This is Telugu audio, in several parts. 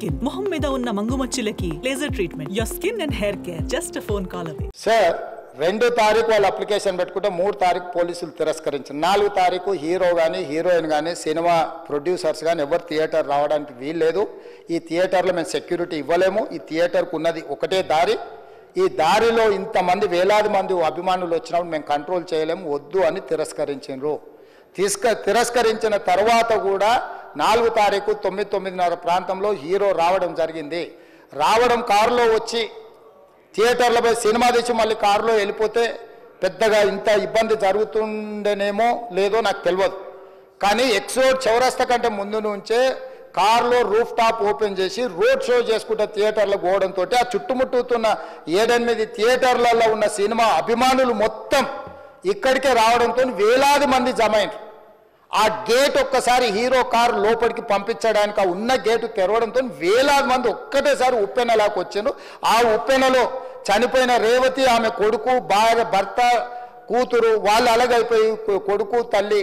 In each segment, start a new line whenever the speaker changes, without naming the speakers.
స్కిన్ మొహం మీద ఉన్న మంగుమచ్చులకి laser treatment. Your skin and hair care just phone call away.
Sir 2 తారీఖు వాళ్ళు అప్లికేషన్ పెట్టుకుంటే 3 తారీఖు పోలీసులు తిరస్కరించారు. 4 తారీఖు హీరో కానీ హీరోయిన్ కానీ సినిమా ప్రొడ్యూసర్స్ కానీ ఎవరు థియేటర్ రావడానికి వీల్లేదు. ఈ థియేటర్లో మేము సెక్యూరిటీ ఇవ్వలేము. ఈ థియేటర్కు ఉన్నది ఒకటే దారి. ఈ దారిలో ఇంతమంది వేలాది మంది అభిమానులు వచ్చినప్పుడు మేము కంట్రోల్ చేయలేము, వద్దు అని తిరస్కరించారు. తిరస్కరించిన తర్వాత కూడా 4 తారీఖు 9:30 ప్రాంతంలో హీరో రావడం జరిగింది. రావడం కారులో వచ్చి థియేటర్లో పోయి సినిమా తెచ్చి మళ్ళీ కారులో వెళ్ళిపోతే పెద్దగా ఇంత ఇబ్బంది జరుగుతుండేనేమో లేదో నాకు తెలియదు. కానీ ఎక్స్రోడ్ చౌరస్తా కంటే ముందు నుంచే కారులో రూఫ్ టాప్ ఓపెన్ చేసి రోడ్ షో చేసుకుంటే థియేటర్లో పోవడంతో ఆ చుట్టుముట్టుతున్న 7-8 థియేటర్లలో ఉన్న సినిమా అభిమానులు మొత్తం ఇక్కడికే రావడంతో వేలాది మంది జమ అయినారు. ఆ గేట్ ఒక్కసారి హీరో కారు లోపలికి పంపించడానికి ఆ ఉన్న గేటు తెరవడంతో వేలాది మంది ఒక్కటేసారి ఉప్పెనలాకి వచ్చారు. ఆ ఉప్పెనలో చనిపోయిన రేవతి, ఆమె కొడుకు, భార్య, భర్త, కూతురు వాళ్ళు అలాగైపోయి కొడుకు తల్లి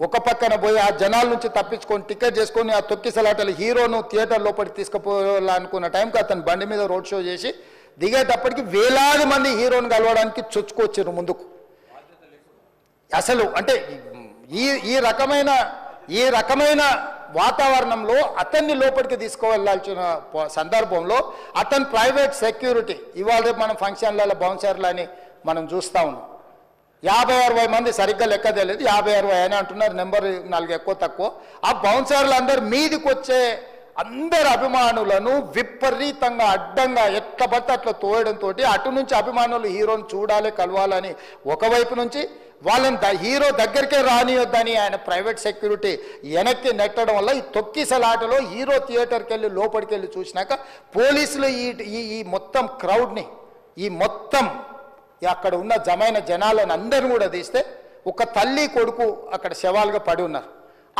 ఒక పక్కన పోయి ఆ జనాల నుంచి తప్పించుకొని టికెట్ చేసుకొని ఆ తొక్కిసలాటలు హీరోను థియేటర్ లోపలికి తీసుకుపోవాలనుకున్న టైంకి అతను బండి మీద రోడ్ షో చేసి దిగేటప్పటికి వేలాది మంది హీరోని కలవడానికి చొచ్చుకొచ్చారు ముందుకు. అసలు అంటే ఈ రకమైన వాతావరణంలో అతన్ని లోపలికి తీసుకువెళ్ళాల్సిన సందర్భంలో అతను ప్రైవేట్ సెక్యూరిటీ ఇవాళ మనం ఫంక్షన్లలో బౌన్సర్లు అని మనం చూస్తూ ఉన్నాం. 50-60 మంది సరిగ్గా లెక్క తెలియదు, 50-60 అని అంటున్నారు, నెంబర్ 4 ఎక్కువ తక్కువ. ఆ బౌన్సర్లు అందరు మీదికి వచ్చే అందరు అభిమానులను విపరీతంగా అడ్డంగా ఎట్లా పడితే అట్లా తోయడంతో అటు నుంచి అభిమానులు హీరోని చూడాలి, కలవాలని ఒకవైపు నుంచి వాళ్ళని హీరో దగ్గరికే రానియొద్దని ఆయన ప్రైవేట్ సెక్యూరిటీ వెనక్కి నెట్టడం వల్ల ఈ తొక్కిసలాటలో హీరో థియేటర్కి వెళ్ళి లోపలికి వెళ్ళి చూసినాక పోలీసులు ఈ మొత్తం క్రౌడ్ని ఈ మొత్తం అక్కడ ఉన్న జమైన జనాలను అందరిని కూడా తీస్తే ఒక తల్లి కొడుకు అక్కడ శవాలుగా పడి ఉన్నారు.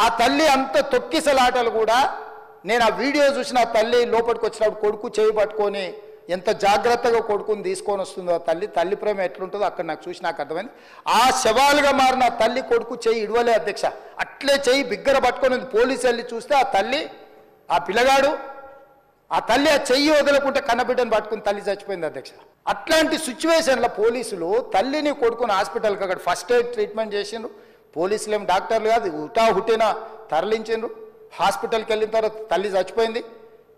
ఆ తల్లి అంత తొక్కిసలాటలు కూడా నేను ఆ వీడియో చూసిన ఆ తల్లి లోపలికి వచ్చినప్పుడు కొడుకు చేయి పట్టుకొని ఎంత జాగ్రత్తగా కొడుకుని తీసుకొని వస్తుందో తల్లి ప్రేమ ఎట్లుంటుందో అక్కడ నాకు చూసి నాకు అర్థమైంది. ఆ శవాలుగా మారిన తల్లి కొడుకు చేయి ఇడవలే అధ్యక్ష, అట్లే చేయి బిగ్గర పట్టుకొని పోలీసు వెళ్ళి చూస్తే ఆ తల్లి ఆ పిల్లగాడు ఆ తల్లి ఆ చెయ్యి వదలకుంటే కన్నబిడ్డను పట్టుకుని తల్లి చచ్చిపోయింది అధ్యక్ష. అట్లాంటి సిచ్యువేషన్లో పోలీసులు తల్లిని కొడుకుని హాస్పిటల్కి అక్కడ ఫస్ట్ ఎయిడ్ ట్రీట్మెంట్ చేసిండ్రు. పోలీసులు ఏం డాక్టర్లు కాదు, హుటాహుటిన తరలించిండ్రు. హాస్పిటల్కి వెళ్ళిన తర్వాత తల్లి చచ్చిపోయింది,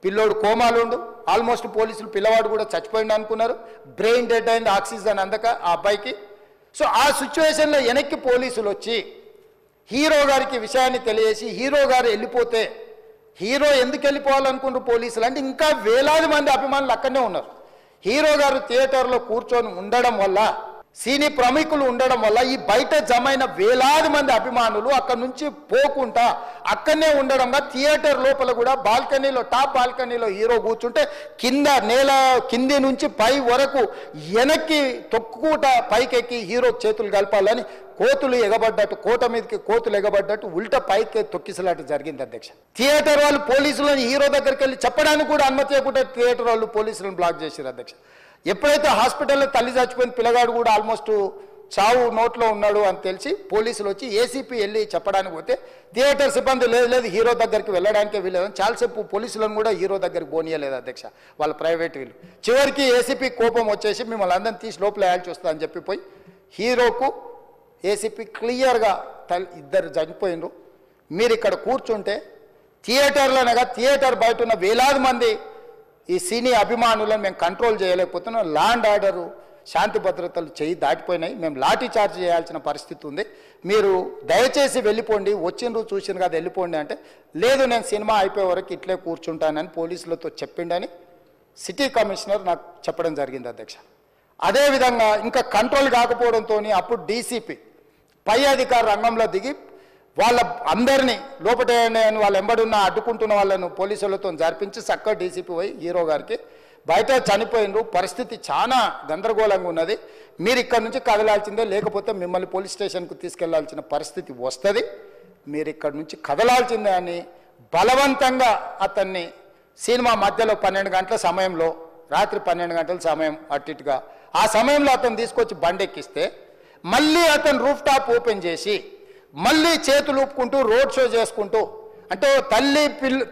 పిల్లోడు కోమాలు ఉండు. ఆల్మోస్ట్ పోలీసులు పిల్లవాడు కూడా చచ్చిపోయింది అనుకున్నారు. బ్రెయిన్ డెడ్ అయింది, ఆక్సిజన్ అందక ఆ అబ్బాయికి. సో ఆ సిచ్యువేషన్లో వెనక్కి పోలీసులు వచ్చి హీరో గారికి విషయాన్ని తెలియజేసి హీరో గారు వెళ్ళిపోతే హీరో ఎందుకు వెళ్ళిపోవాలనుకున్నారు పోలీసులు అంటే ఇంకా వేలాది మంది అభిమానులు అక్కడనే ఉన్నారు. హీరో గారు థియేటర్లో కూర్చొని ఉండడం వల్ల సినీ ప్రముఖులు ఉండడం వల్ల ఈ బయట జమైన వేలాది మంది అభిమానులు అక్కడ నుంచి పోకుండా అక్కడనే ఉండడంగా థియేటర్ లోపల కూడా బాల్కనీలో టాప్ బాల్కనీలో హీరో కూర్చుంటే నేల కింది నుంచి పై వరకు వెనక్కి తొక్కుట పైకెక్కి హీరో చేతులు కలపాలని కోతులు ఎగబడ్డట్టు కోట మీదకి కోతులు ఎగబడ్డట్టు ఉల్టా పైకి తొక్కిసలాట జరిగింది అధ్యక్ష. థియేటర్ వాళ్ళు పోలీసులను హీరో దగ్గరికి వెళ్ళి చెప్పడానికి కూడా అనుమతి ఇవ్వకుండా థియేటర్ వాళ్ళు పోలీసులను బ్లాక్ చేశారు అధ్యక్ష. ఎప్పుడైతే హాస్పిటల్లో తల్లి చచ్చిపోయిన పిల్లగాడు కూడా ఆల్మోస్ట్ చావు నోట్లో ఉన్నాడు అని తెలిసి పోలీసులు వచ్చి ఏసీపీ వెళ్ళి చెప్పడానికి పోతే థియేటర్ సిబ్బంది లేదు హీరో దగ్గరికి వెళ్ళడానికే వీలేదని చాలాసేపు పోలీసులను కూడా హీరో దగ్గరికి పోనీయలేదు అధ్యక్ష వాళ్ళ ప్రైవేట్ వీళ్ళు. చివరికి ఏసీపీ కోపం వచ్చేసి మిమ్మల్ని అందరిని తీసి లోపల వేయాల్సి వస్తుందని చెప్పిపోయి హీరోకు ఏసీపీ క్లియర్గా ఇద్దరు చనిపోయినరు, మీరు ఇక్కడ కూర్చుంటే థియేటర్లోనగా థియేటర్ బయట ఉన్న వేలాది మంది ఈ సినీ అభిమానులను మేము కంట్రోల్ చేయలేకపోతున్నాం, ల్యాండ్ ఆర్డరు శాంతి భద్రతలు చేయి దాటిపోయినాయి, మేము లాఠీ చార్జ్ చేయాల్సిన పరిస్థితి ఉంది, మీరు దయచేసి వెళ్ళిపోండి, వచ్చిండ్రు చూసిన కదా వెళ్ళిపోండి అంటే లేదు నేను సినిమా అయిపోయే వరకు ఇట్లే కూర్చుంటానని పోలీసులతో చెప్పిండని సిటీ కమిషనర్ నాకు చెప్పడం జరిగింది అధ్యక్ష. అదేవిధంగా ఇంకా కంట్రోల్ కాకపోవడంతో అప్పుడు డీసీపీ పై అధికారి రంగంలో దిగి వాళ్ళ అందరినీ లోపల వాళ్ళ ఎంబడున్న అడ్డుకుంటున్న వాళ్ళను పోలీసులతో జరిపించి చక్కగా డీసీపీ పోయి హీరో గారికి బయట చనిపోయినరు, పరిస్థితి చాలా గందరగోళంగా ఉన్నది, మీరు ఇక్కడ నుంచి కదలాల్సిందే లేకపోతే మిమ్మల్ని పోలీస్ స్టేషన్కు తీసుకెళ్లాల్సిన పరిస్థితి వస్తుంది, మీరు ఇక్కడ నుంచి కదలాల్సిందే అని బలవంతంగా అతన్ని సినిమా మధ్యలో 12 గంటల సమయంలో రాత్రి 12 గంటల సమయం అట్టిగా ఆ సమయంలో అతను తీసుకొచ్చి బండెక్కిస్తే మళ్ళీ అతను రూఫ్ టాప్ ఓపెన్ చేసి మళ్ళీ చేతులు ఊపుకుంటూ రోడ్ షో చేసుకుంటూ అంటే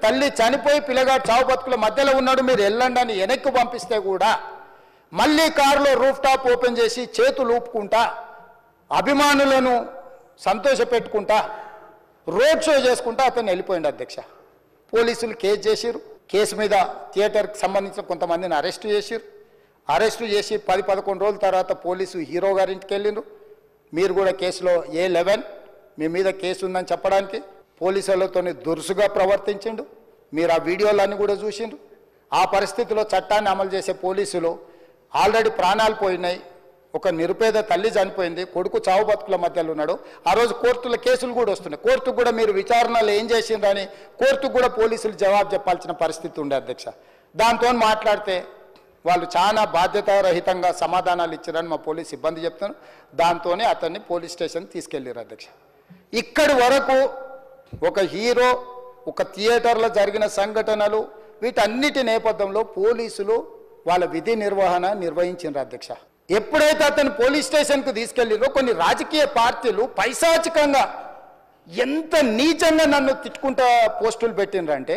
తల్లి చనిపోయి పిల్లగాడు చావు బతుకుల మధ్యలో ఉన్నాడు, మీరు వెళ్ళండి అని వెనక్కి పంపిస్తే కూడా మళ్ళీ కారులో రూఫ్ టాప్ ఓపెన్ చేసి చేతులు ఊపుకుంటా అభిమానులను సంతోషపెట్టుకుంటా రోడ్ షో చేసుకుంటా అతను వెళ్ళిపోయింది అధ్యక్ష. పోలీసులు కేసు చేసిరు. కేసు మీద థియేటర్కి సంబంధించిన కొంతమందిని అరెస్టు చేసిరు. అరెస్టు చేసి 10-11 రోజుల తర్వాత పోలీసు హీరో గారింటికి వెళ్ళిండ్రు. మీరు కూడా కేసులో A11 మీ మీద కేసు ఉందని చెప్పడానికి పోలీసులతో దురుసుగా ప్రవర్తించిండు. మీరు ఆ వీడియోలన్నీ కూడా చూసిండ్రు. ఆ పరిస్థితిలో చట్టాన్ని అమలు చేసే పోలీసులు ఆల్రెడీ ప్రాణాలు పోయినాయి, ఒక నిరుపేద తల్లి చనిపోయింది, కొడుకు చావు బతుకుల మధ్యలో ఉన్నాడు. ఆ రోజు కోర్టుల కేసులు కూడా వస్తున్నాయి. కోర్టుకు కూడా మీరు విచారణలు ఏం చేసిండ్రని కోర్టుకు కూడా పోలీసులు జవాబు చెప్పాల్సిన పరిస్థితి ఉండే అధ్యక్ష. దాంతో మాట్లాడితే వాళ్ళు చాలా బాధ్యతారహితంగా సమాధానాలు ఇచ్చారని మా పోలీస్ సిబ్బంది చెప్తాను. దాంతోనే అతన్ని పోలీస్ స్టేషన్ తీసుకెళ్ళారు అధ్యక్ష. ఇక్కడి వరకు ఒక హీరో, ఒక థియేటర్లో జరిగిన సంఘటనలు, వీటన్నిటి నేపథ్యంలో పోలీసులు వాళ్ళ విధి నిర్వహణ నిర్వహించారు అధ్యక్ష. ఎప్పుడైతే అతను పోలీస్ స్టేషన్కు తీసుకెళ్ళిరో కొన్ని రాజకీయ పార్టీలు పైశాచికంగా ఎంత నీచంగా నన్ను తిట్టుకుంటా పోస్టులు పెట్టినరంటే,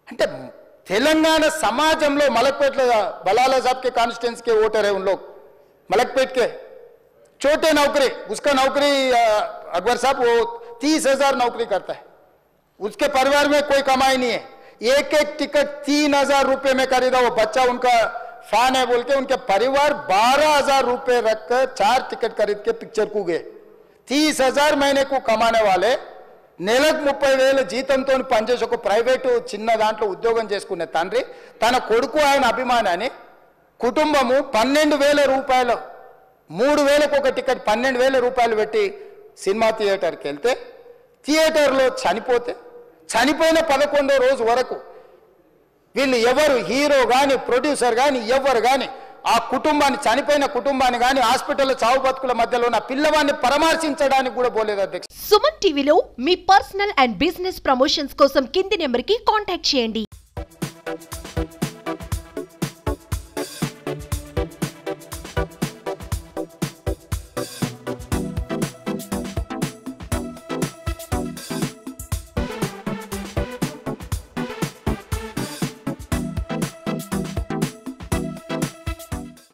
అంటే तेलंगाना समाजम लो मलकपेट बलाला साहब के कॉन्स्टिट्यूंसी के वोटर है उन लोग मलकपेट के छोटे नौकरी, उसका नौकरी अकबर साहब वो 30,000 नौकरी करता है, उसके परिवार में कोई कमाई नहीं है। एक एक टिकट 3,000 रुपये में खरीदा, वो बच्चा उनका फैन है बोल के उनके परिवार 12,000 रुपये रखकर 4 टिकट खरीद के पिक्चर को गए। 30,000 महीने को कमाने वाले నెలకు 30,000 జీతంతో పనిచేసి ఒక ప్రైవేటు చిన్న దాంట్లో ఉద్యోగం చేసుకునే తండ్రి తన కొడుకు ఆయన అభిమానాన్ని కుటుంబము 12,000 రూపాయలు 3,000కు ఒక టికెట్ 12,000 రూపాయలు పెట్టి సినిమా థియేటర్కి వెళ్తే థియేటర్లో చనిపోయిన 11వ రోజు వరకు వీళ్ళు ఎవరు హీరో కానీ ప్రొడ్యూసర్ కానీ ఎవరు కానీ ఆ కుటుంబాన్ని చనిపోయిన కుటుంబాన్ని కానీ హాస్పిటల్లో చావు బతుకుల మధ్యలో ఉన్న పిల్లవాడిని పరామర్శించడానికి కూడా పోలేదు అధ్యక్ష.
సుమన్ టీవీలో మీ పర్సనల్ అండ్ బిజినెస్ ప్రమోషన్స్ కోసం కింది నెంబర్కి కాంటాక్ట్ చేయండి.